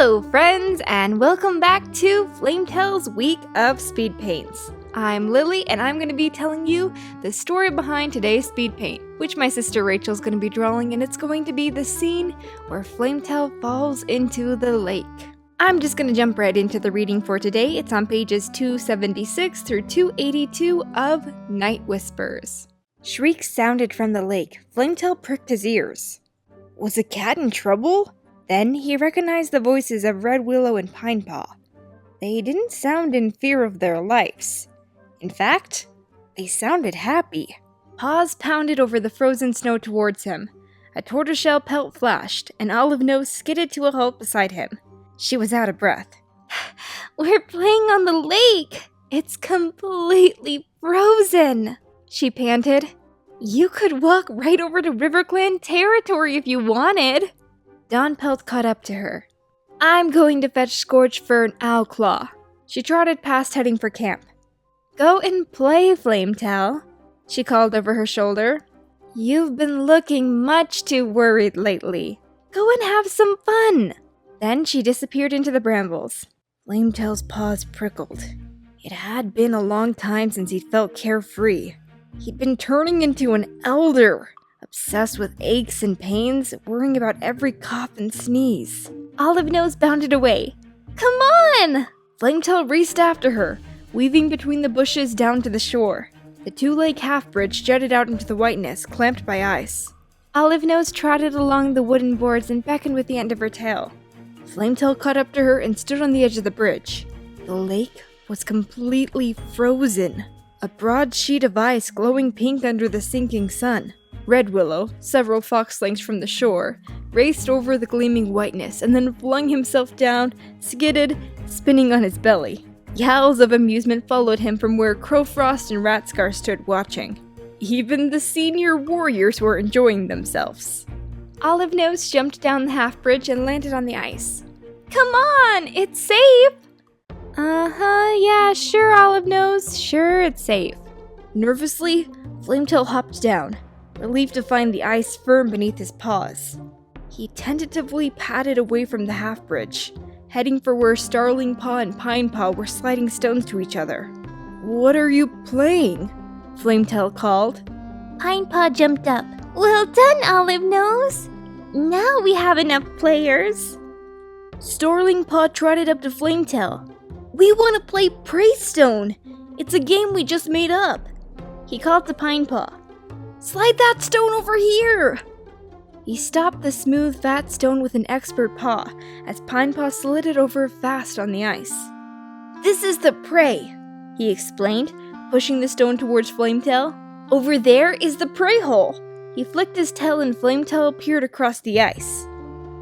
Hello friends, and welcome back to Flametail's Week of Speed Paints. I'm Lily, and I'm going to be telling you the story behind today's speed paint, which my sister Rachel's going to be drawing, and it's going to be the scene where Flametail falls into the lake. I'm just going to jump right into the reading for today. It's on pages 276 through 282 of Night Whispers. Shrieks sounded from the lake. Flametail pricked his ears. Was a cat in trouble? Then he recognized the voices of Red Willow and Pine Paw. They didn't sound in fear of their lives. In fact, they sounded happy. Paws pounded over the frozen snow towards him. A tortoiseshell pelt flashed, and Olive Nose skidded to a halt beside him. She was out of breath. "We're playing on the lake! It's completely frozen!" she panted. "You could walk right over to RiverClan territory if you wanted." Dawn Pelt caught up to her. "I'm going to fetch Scorched Fur and Owlclaw." She trotted past, heading for camp. "Go and play, Flametail," she called over her shoulder. "You've been looking much too worried lately. Go and have some fun." Then she disappeared into the brambles. Flametail's paws prickled. It had been a long time since he'd felt carefree. He'd been turning into an elder, obsessed with aches and pains, worrying about every cough and sneeze. Olive Nose bounded away. "Come on!" Flametail raced after her, weaving between the bushes down to the shore. The two-lake half-bridge jutted out into the whiteness, clamped by ice. Olive Nose trotted along the wooden boards and beckoned with the end of her tail. Flametail caught up to her and stood on the edge of the bridge. The lake was completely frozen, a broad sheet of ice glowing pink under the sinking sun. Red Willow, several fox lengths from the shore, raced over the gleaming whiteness and then flung himself down, skidded, spinning on his belly. Yowls of amusement followed him from where Crowfrost and Ratscar stood watching. Even the senior warriors were enjoying themselves. Olive Nose jumped down the half-bridge and landed on the ice. "Come on, it's safe!" Yeah, sure, Olive Nose, sure it's safe." Nervously, Flametail hopped down, relieved to find the ice firm beneath his paws. He tentatively padded away from the half-bridge, heading for where Starling Paw and Pine Paw were sliding stones to each other. "What are you playing?" Flametail called. Pine Paw jumped up. "Well done, Olive Nose! Now we have enough players." Starling Paw trotted up to Flametail. "We want to play Praystone! It's a game we just made up." He called to Pine Paw. "Slide that stone over here!" He stopped the smooth, fat stone with an expert paw as Pine Paw slid it over fast on the ice. "This is the prey," he explained, pushing the stone towards Flametail. "Over there is the prey hole." He flicked his tail and Flametail appeared across the ice.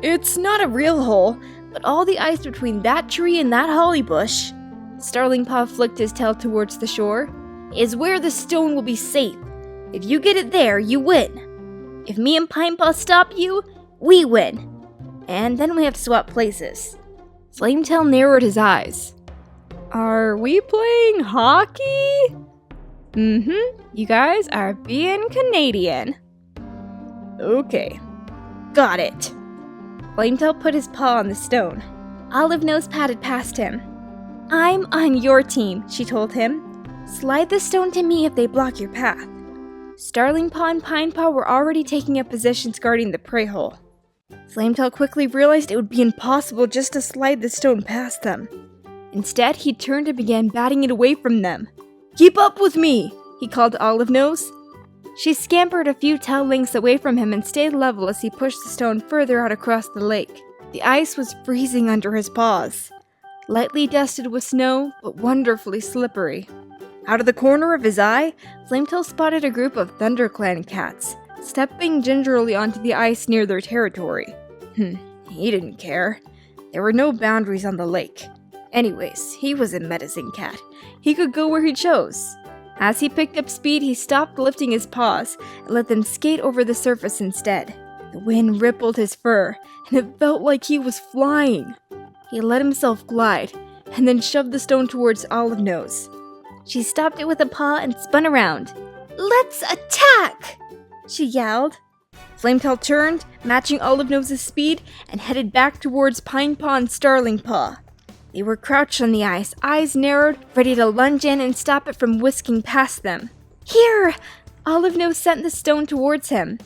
"It's not a real hole, but all the ice between that tree and that holly bush," Starling Paw flicked his tail towards the shore, "is where the stone will be safe. If you get it there, you win. If me and Pine Paw stop you, we win. And then we have to swap places." Flametail narrowed his eyes. "Are we playing hockey?" You guys are being Canadian." "Okay, got it." Flametail put his paw on the stone. Olive Nose padded past him. "I'm on your team," she told him. "Slide the stone to me if they block your path." Starling Paw and Pine Paw were already taking up positions guarding the prey hole. Flametail quickly realized it would be impossible just to slide the stone past them. Instead, he turned and began batting it away from them. "Keep up with me!" he called to Olive Nose. She scampered a few tail lengths away from him and stayed level as he pushed the stone further out across the lake. The ice was freezing under his paws, lightly dusted with snow, but wonderfully slippery. Out of the corner of his eye, Flametail spotted a group of ThunderClan cats, stepping gingerly onto the ice near their territory. He didn't care. There were no boundaries on the lake. Anyways, he was a medicine cat. He could go where he chose. As he picked up speed, he stopped lifting his paws and let them skate over the surface instead. The wind rippled his fur, and it felt like he was flying. He let himself glide, and then shoved the stone towards Olive Nose. She stopped it with a paw and spun around. "Let's attack!" she yelled. Flametail turned, matching Olive Nose's speed, and headed back towards Pine Paw and Starling Paw. They were crouched on the ice, eyes narrowed, ready to lunge in and stop it from whisking past them. Here! Olive Nose sent the stone towards him.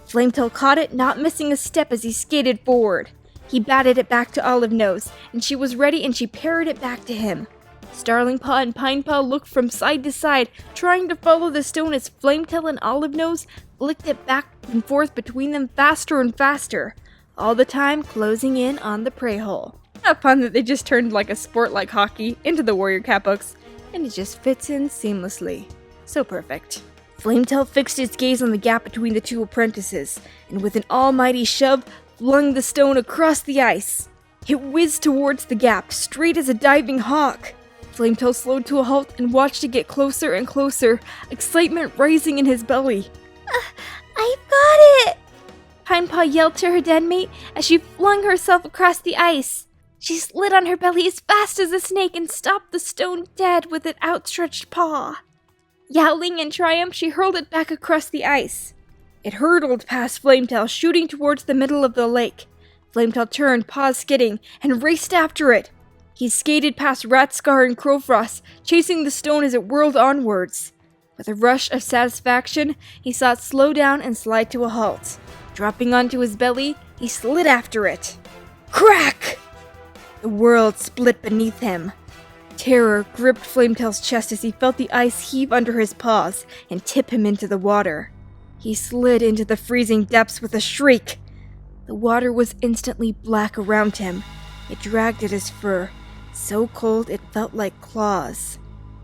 Flametail caught it, not missing a step as he skated forward. He batted it back to Olive Nose, and she was ready and she parried it back to him. Starling Paw and Pine Paw looked from side to side, trying to follow the stone as Flametail and Olive Nose flicked it back and forth between them faster and faster, all the time closing in on the prey hole. Not fun that they just turned like a sport like hockey into the Warrior Cat books, and it just fits in seamlessly. So perfect. Flametail fixed his gaze on the gap between the two apprentices, and with an almighty shove, flung the stone across the ice. It whizzed towards the gap, straight as a diving hawk. Flametail slowed to a halt and watched it get closer and closer, excitement rising in his belly. I've got it! Pine Paw yelled to her den mate as she flung herself across the ice. She slid on her belly as fast as a snake and stopped the stone dead with an outstretched paw. Yowling in triumph, she hurled it back across the ice. It hurtled past Flametail, shooting towards the middle of the lake. Flametail turned, paws skidding, and raced after it. He skated past Ratscar and Crowfrost, chasing the stone as it whirled onwards. With a rush of satisfaction, he saw it slow down and slide to a halt. Dropping onto his belly, he slid after it. Crack! The world split beneath him. Terror gripped Flametail's chest as he felt the ice heave under his paws and tip him into the water. He slid into the freezing depths with a shriek. The water was instantly black around him. It dragged at his fur, so cold it felt like claws.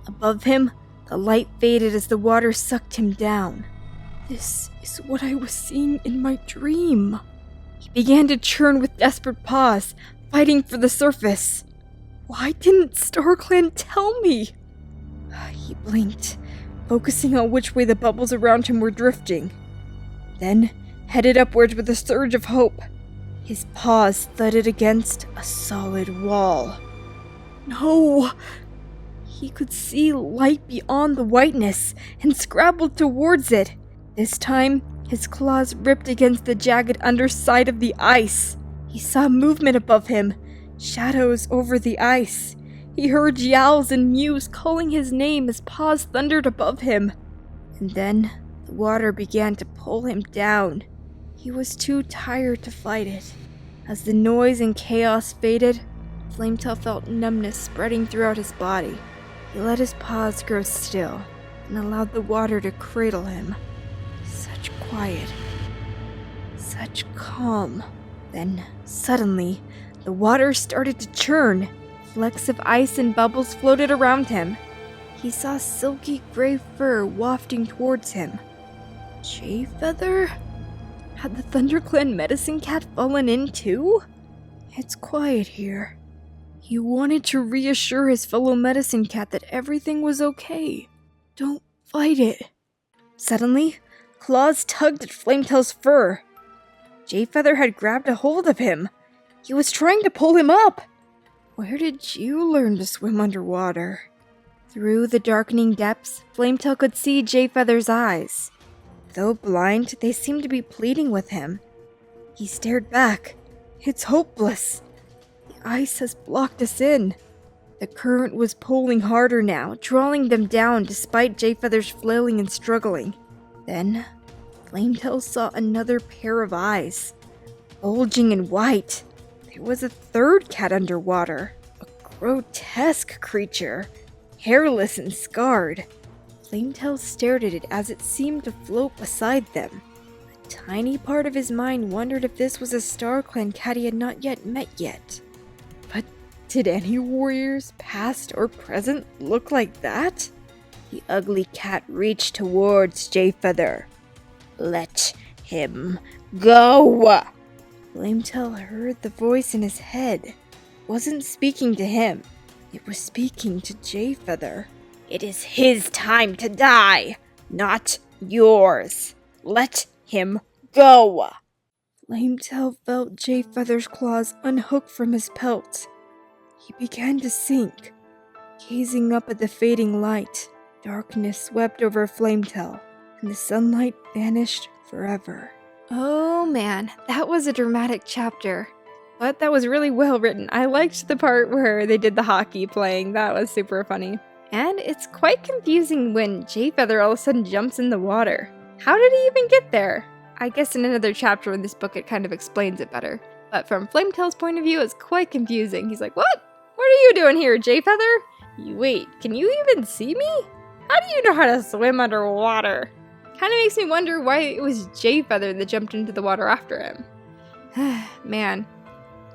Above him, the light faded as the water sucked him down. This is what I was seeing in my dream. He began to churn with desperate paws, fighting for the surface. Why didn't StarClan tell me? He blinked, focusing on which way the bubbles around him were drifting. Then headed upwards with a surge of hope. His paws thudded against a solid wall. No! He could see light beyond the whiteness and scrabbled towards it. This time, his claws ripped against the jagged underside of the ice. He saw movement above him, shadows over the ice. He heard yowls and mews calling his name as paws thundered above him. And then, the water began to pull him down. He was too tired to fight it. As the noise and chaos faded, Flametail felt numbness spreading throughout his body. He let his paws grow still and allowed the water to cradle him. Such quiet. Such calm. Then, suddenly, the water started to churn. Flecks of ice and bubbles floated around him. He saw silky gray fur wafting towards him. Jayfeather? Had the ThunderClan medicine cat fallen in too? It's quiet here. He wanted to reassure his fellow medicine cat that everything was okay. Don't fight it. Suddenly, claws tugged at Flametail's fur. Jayfeather had grabbed a hold of him. He was trying to pull him up. Where did you learn to swim underwater? Through the darkening depths, Flametail could see Jayfeather's eyes. Though blind, they seemed to be pleading with him. He stared back. It's hopeless. The ice has blocked us in. The current was pulling harder now, drawing them down despite Jayfeather's flailing and struggling. Then, Flametail saw another pair of eyes, bulging and white. There was a third cat underwater, a grotesque creature, hairless and scarred. Flametail stared at it as it seemed to float beside them. A tiny part of his mind wondered if this was a StarClan cat he had not yet met yet. But did any warriors, past or present, look like that? The ugly cat reached towards Jayfeather. Let him go! Flametail heard the voice in his head. It wasn't speaking to him. It was speaking to Jayfeather. It is his time to die, not yours. Let him go! Flametail felt Jayfeather's claws unhook from his pelt. He began to sink, gazing up at the fading light. Darkness swept over Flametail, and the sunlight vanished forever. Oh man, that was a dramatic chapter. But that was really well written. I liked the part where they did the hockey playing. That was super funny. And it's quite confusing when Jayfeather all of a sudden jumps in the water. How did he even get there? I guess in another chapter in this book it kind of explains it better. But from Flametail's point of view, it's quite confusing. He's like, what? What are you doing here, Jayfeather? Wait, can you even see me? How do you know how to swim underwater? Kind of makes me wonder why it was Jayfeather that jumped into the water after him. Man,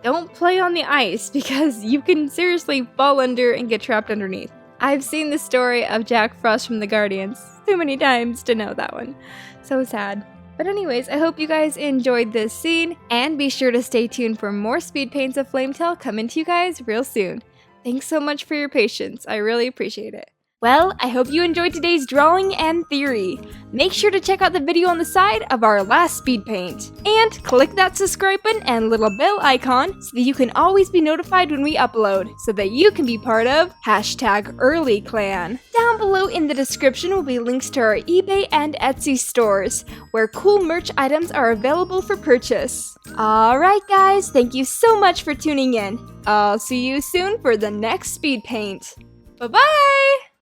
don't play on the ice because you can seriously fall under and get trapped underneath. I've seen the story of Jack Frost from the Guardians too many times to know that one. So sad. But anyways, I hope you guys enjoyed this scene, and be sure to stay tuned for more speed paints of Flametail coming to you guys real soon. Thanks so much for your patience. I really appreciate it. Well, I hope you enjoyed today's drawing and theory. Make sure to check out the video on the side of our last speed paint. And click that subscribe button and little bell icon so that you can always be notified when we upload, so that you can be part of #EarlyClan. Down below in the description will be links to our eBay and Etsy stores, where cool merch items are available for purchase. Alright guys, thank you so much for tuning in. I'll see you soon for the next speed paint. Bye-bye!